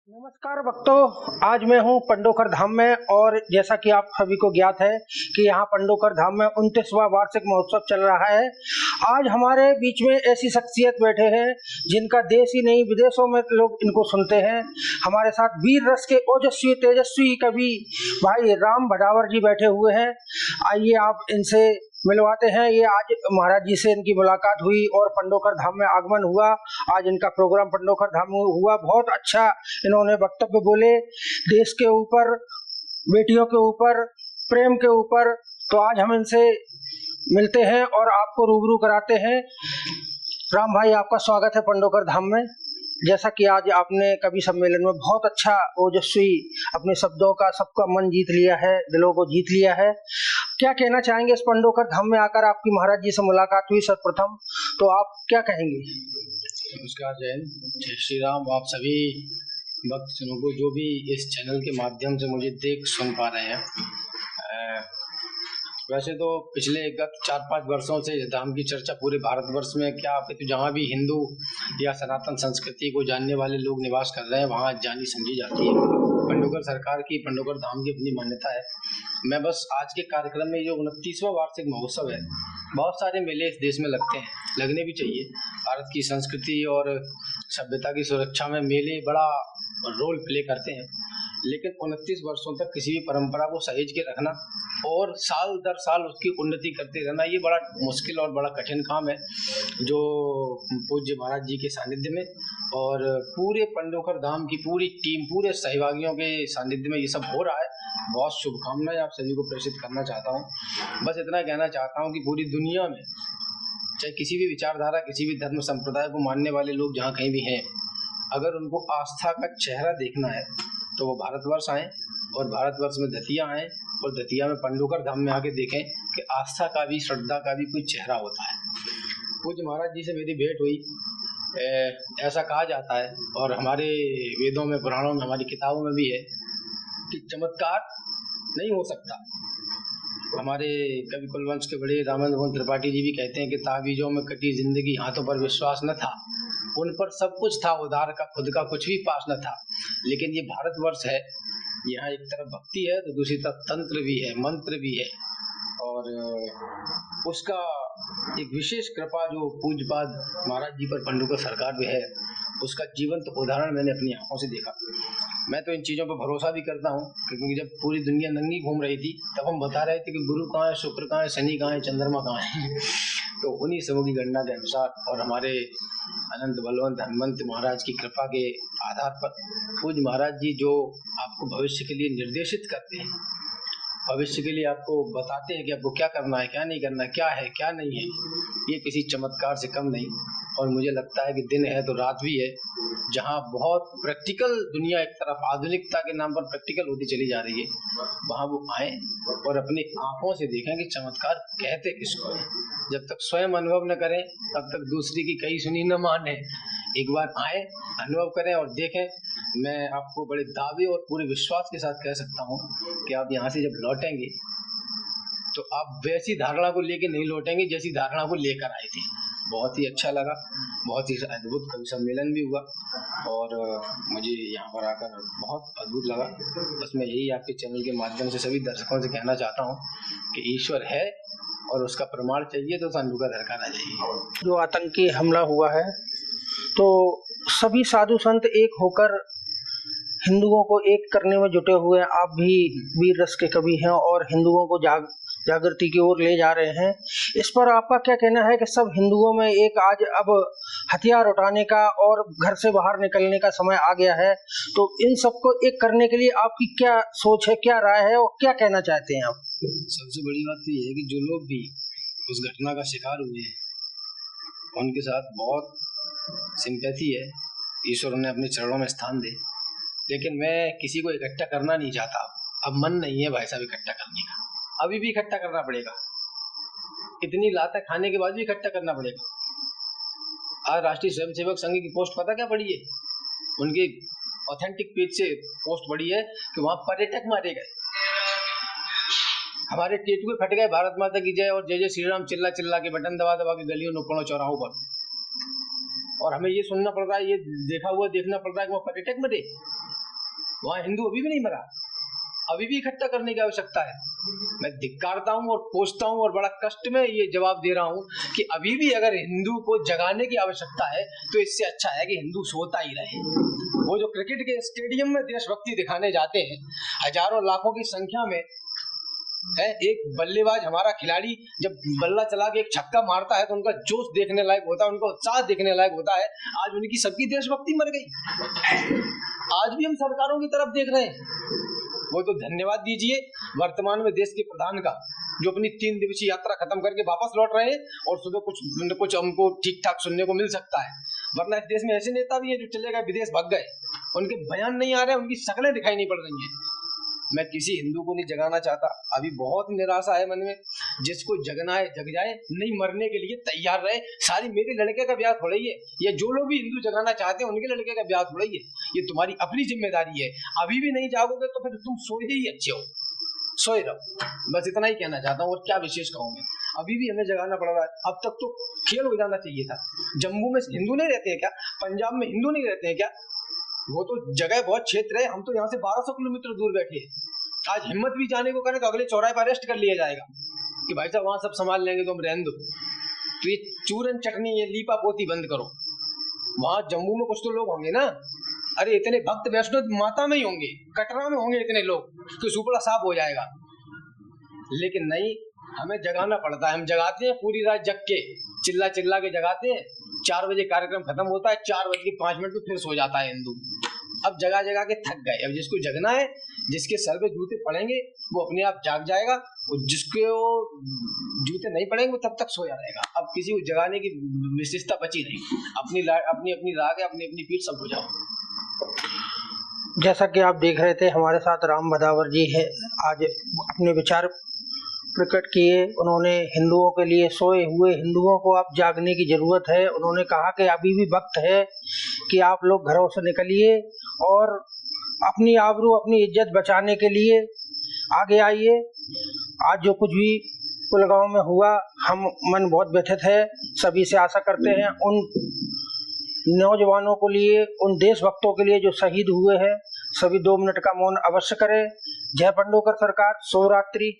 नमस्कार भक्तों, आज मैं हूं पंडोकर धाम में और जैसा कि आप सभी को ज्ञात है कि यहाँ पंडोकर धाम में 29वां वार्षिक महोत्सव चल रहा है। आज हमारे बीच में ऐसी शख्सियत बैठे हैं जिनका देश ही नहीं विदेशों में लोग इनको सुनते हैं। हमारे साथ वीर रस के ओजस्वी तेजस्वी कवि भाई राम भडावर जी बैठे हुए हैं। आइए आप इनसे मिलवाते हैं। ये आज महाराज जी से इनकी मुलाकात हुई और पंडोकर धाम में आगमन हुआ। आज इनका प्रोग्राम पंडोकर धाम में हुआ। बहुत अच्छा इन्होंने वक्तव्य बोले देश के ऊपर, बेटियों के ऊपर, प्रेम के ऊपर। तो आज हम इनसे मिलते हैं और आपको रूबरू कराते हैं। राम भाई, आपका स्वागत है पंडोकर धाम में। जैसा कि आज आपने कवि सम्मेलन में बहुत अच्छा ओजस्वी अपने शब्दों का सबका मन जीत लिया है, दिलों को जीत लिया है। क्या कहना चाहेंगे इस पंडोकर धाम में आकर? आपकी महाराज जी से मुलाकात हुई सर्वप्रथम, तो आप क्या कहेंगे? नमस्कार, जय श्री राम। आप सभी भक्तजनों को जो भी इस चैनल के माध्यम से मुझे देख सुन पा रहे हैं, वैसे तो पिछले गत 4-5 वर्षों से इस धाम की चर्चा पूरे भारतवर्ष में क्या आप तो जहाँ भी हिंदू या सनातन संस्कृति को जानने वाले लोग निवास कर रहे हैं वहाँ जानी समझी जाती है। पंडोकर सरकार की, पंडोकर धाम की अपनी मान्यता है। मैं बस आज के कार्यक्रम में जो 29वां वार्षिक महोत्सव है, बहुत सारे मेले इस देश में लगते हैं, लगने भी चाहिए। भारत की संस्कृति और सभ्यता की सुरक्षा में मेले बड़ा रोल प्ले करते हैं, लेकिन 29 वर्षों तक किसी भी परंपरा को सहेज के रखना और साल दर साल उसकी उन्नति करते रहना, ये बड़ा मुश्किल और बड़ा कठिन काम है, जो पूज्य महाराज जी के सानिध्य में और पूरे पंडोकर धाम की पूरी टीम, पूरे सहभागियों के सानिध्य में ये सब हो रहा है। बहुत शुभकामनाएं आप सभी को प्रेषित करना चाहता हूँ। बस इतना कहना चाहता हूँ कि पूरी दुनिया में चाहे किसी भी विचारधारा, किसी भी धर्म संप्रदाय को मानने वाले लोग जहाँ कहीं भी हैं, अगर उनको आस्था का चेहरा देखना है तो वो भारतवर्ष आएँ और भारतवर्ष में दतिया आएँ और दतिया में पंडोकर धाम में आके देखें कि आस्था का भी, श्रद्धा का भी कोई चेहरा होता है। पूज्य महाराज जी से मेरी भेंट हुई। ऐसा कहा जाता है और हमारे वेदों में, पुराणों में, हमारी किताबों में भी है कि चमत्कार नहीं हो सकता। हमारे कवि कुलवंश के बड़े रामेंद्र मोहन त्रिपाठी जी भी कहते हैं कि ताबीजों में कटी जिंदगी, हाथों पर विश्वास न था, उन पर सब कुछ था उधार का, खुद का कुछ भी पास न था। लेकिन ये भारतवर्ष है, यहाँ एक तरफ भक्ति है तो दूसरी तरफ तंत्र भी है, मंत्र भी है और उसका एक विशेष कृपा जो पूज्यपाद महाराज जी पर पंडोकर सरकार में है, उसका जीवंत उदाहरण मैंने अपनी आंखों से देखा। मैं तो इन चीज़ों पर भरोसा भी करता हूँ, क्योंकि जब पूरी दुनिया नंगी घूम रही थी तब हम बता रहे थे कि गुरु कहाँ है, शुक्र कहाँ है, शनि कहाँ है, चंद्रमा कहाँ है। तो उन्हीं सबों की गणना के अनुसार और हमारे अनंत बलवंत हनुमंत महाराज की कृपा के आधार पर पूज्य महाराज जी जो आपको भविष्य के लिए निर्देशित करते हैं, भविष्य के लिए आपको बताते हैं कि आपको क्या करना है, क्या नहीं करना है, क्या है क्या नहीं है, ये किसी चमत्कार से कम नहीं। और मुझे लगता है कि दिन है तो रात भी है, जहाँ बहुत प्रैक्टिकल दुनिया एक तरफ आधुनिकता के नाम पर प्रैक्टिकल होती चली जा रही है, वहाँ वो आए और अपनी आंखों से देखें कि चमत्कार कहते किसको है। जब तक स्वयं अनुभव न करें तब तक दूसरी की कही सुनी न माने। एक बार आए, अनुभव करें और देखें। मैं आपको बड़े दावे और पूरे विश्वास के साथ कह सकता हूँ कि आप यहाँ से जब लौटेंगे तो आप वैसी धारणा को लेके नहीं लौटेंगे जैसी धारणा को लेकर आए थे। बहुत ही अच्छा लगा, बहुत ही अद्भुत कवि सम्मेलन भी हुआ और मुझे यहाँ पर आकर बहुत अद्भुत लगा। बस मैं यही आपके चैनल के माध्यम से सभी दर्शकों से कहना चाहता हूँ कि ईश्वर है और उसका प्रमाण चाहिए तो पंडोकर सरकार आ जाएगी। जो आतंकी हमला हुआ है तो सभी साधु संत एक होकर हिंदुओं को एक करने में जुटे हुए हैं। आप भी वीर रस के कवि हैं और हिंदुओं को जागृति की ओर ले जा रहे हैं। इस पर आपका क्या कहना है कि सब हिंदुओं में एक आज अब हथियार उठाने का और घर से बाहर निकलने का समय आ गया है, तो इन सबको एक करने के लिए आपकी क्या सोच है, क्या राय है और क्या कहना चाहते हैं आप? सबसे बड़ी बात तो ये है कि जो लोग भी उस घटना का शिकार हुए हैं उनके साथ बहुत सिंपैथी है। ईश्वर उन्हें अपने चरणों में स्थान दे, लेकिन मैं किसी को इकट्ठा करना नहीं चाहता। अब मन नहीं है भाई साहब इकट्ठा करने का, अभी भी इकट्ठा करना पड़ेगा, इतनी लाता खाने के बाद भी इकट्ठा करना पड़ेगा। आज राष्ट्रीय स्वयंसेवक संघ की पोस्ट पता क्या पड़ी है? उनके ऑथेंटिक पेज से पोस्ट पड़ी है कि वहां पर्यटक मारे गए, हमारे टेटुए फट गए, भारत माता की जय और जय जय श्री राम चिल्ला चिल्ला के, बटन दबा दबा के गलियों नुक्कड़ों चौराहों पर। और हमें ये सुनना पड़ रहा है, ये देखना पड़ रहा है कि वो पर्यटक मरे। वहां हिंदू अभी भी नहीं मरा, अभी भी इकट्ठा करने की आवश्यकता है। मैं धिक्कारता हूं और कोसता हूं और बड़ा कष्ट में ये जवाब दे रहा हूं कि अभी भी अगर हिंदू को जगाने की आवश्यकता है तो इससे अच्छा है कि हिंदू सोता ही रहे। वो जो क्रिकेट के स्टेडियम में देशभक्ति दिखाने जाते हैं हजारों लाखों की संख्या में है, एक बल्लेबाज हमारा खिलाड़ी जब बल्ला चला के एक छक्का मारता है तो उनका जोश देखने लायक होता है, उनका उत्साह देखने लायक होता है। आज उनकी सबकी देशभक्ति मर गई। आज भी हम सरकारों की तरफ देख रहे हैं। वो तो धन्यवाद दीजिए वर्तमान में देश के प्रधान का, जो अपनी 3 दिवसीय यात्रा खत्म करके वापस लौट रहे हैं और सुबह कुछ हमको ठीक ठाक सुनने को मिल सकता है। वरना इस देश में ऐसे नेता भी हैं जो चले गए विदेश भाग गए, उनके बयान नहीं आ रहे, उनकी शक्लें दिखाई नहीं पड़ रही हैं। मैं किसी हिंदू को नहीं जगाना चाहता, अभी बहुत निराशा है मन में। जिसको जगना है जग जाए, नहीं मरने के लिए तैयार रहे। सारी मेरे लड़के का ब्याह थोड़ा ही है, या जो लोग भी हिंदू जगाना चाहते हैं उनके लड़के का ब्याह थोड़ा ही है। ये तुम्हारी अपनी जिम्मेदारी है। अभी भी नहीं जागोगे तो फिर तुम सोए ही अच्छे हो, सोए रहो। बस इतना ही कहना चाहता हूँ और क्या विशेष कहूँगा। अभी भी हमें जगाना पड़ रहा है। अब तक तो खेल हो जाना चाहिए था। जम्मू में हिंदू नहीं रहते हैं क्या? पंजाब में हिंदू नहीं रहते हैं क्या? वो तो जगह बहुत क्षेत्र है, हम तो यहाँ से 1200 किलोमीटर दूर बैठे हैं। आज हिम्मत भी जाने को करें तो अगले चौराहे पर अरेस्ट कर लिया जाएगा कि भाई साहब वहां सब संभाल लेंगे, तुम रहने दो। तो ये चूरन चटनी, ये लीपा पोती बंद करो। वहां जम्मू में कुछ तो लोग होंगे ना, अरे इतने भक्त वैष्णो माता में ही होंगे, कटरा में होंगे इतने लोग कि सुपड़ा साफ हो जाएगा। लेकिन नहीं, हमें जगाना पड़ता है। हम जगाते हैं, पूरी रात जग के चिल्ला चिल्ला के जगाते हैं। 4 बजे कार्यक्रम खत्म होता है, 4:05 पे फिर सो जाता है हिंदू। अब जगा जगा के थक गए। अब जिसको जगना है, जिसके सर पे जूते पड़ेंगे वो अपने आप जाग जाएगा, और जिसके जूते नहीं पड़ेंगे वो तब तक सोया रहेगा। अब किसी को जगाने की विशेषता बची नहीं। अपनी अपनी राग है, अपनी अपनी पीठ सब हो जाओ। जैसा कि आप देख रहे थे, हमारे साथ राम भदावर जी है, आज अपने विचार प्रकट किए। उन्होंने हिंदुओं के लिए, सोए हुए हिंदुओं को अब जागने की जरूरत है। उन्होंने कहा कि अभी भी वक्त है कि आप लोग घरों से निकलिए और अपनी आबरू, अपनी इज्जत बचाने के लिए आगे आइए। आज जो कुछ भी कुलगांव में हुआ, हम मन बहुत व्यथित है। सभी से आशा करते हैं उन नौजवानों को लिए, उन देशभक्तों के लिए जो शहीद हुए हैं, सभी 2 मिनट का मौन अवश्य करें। जय पंडोकर सरकार। शुभ रात्रि।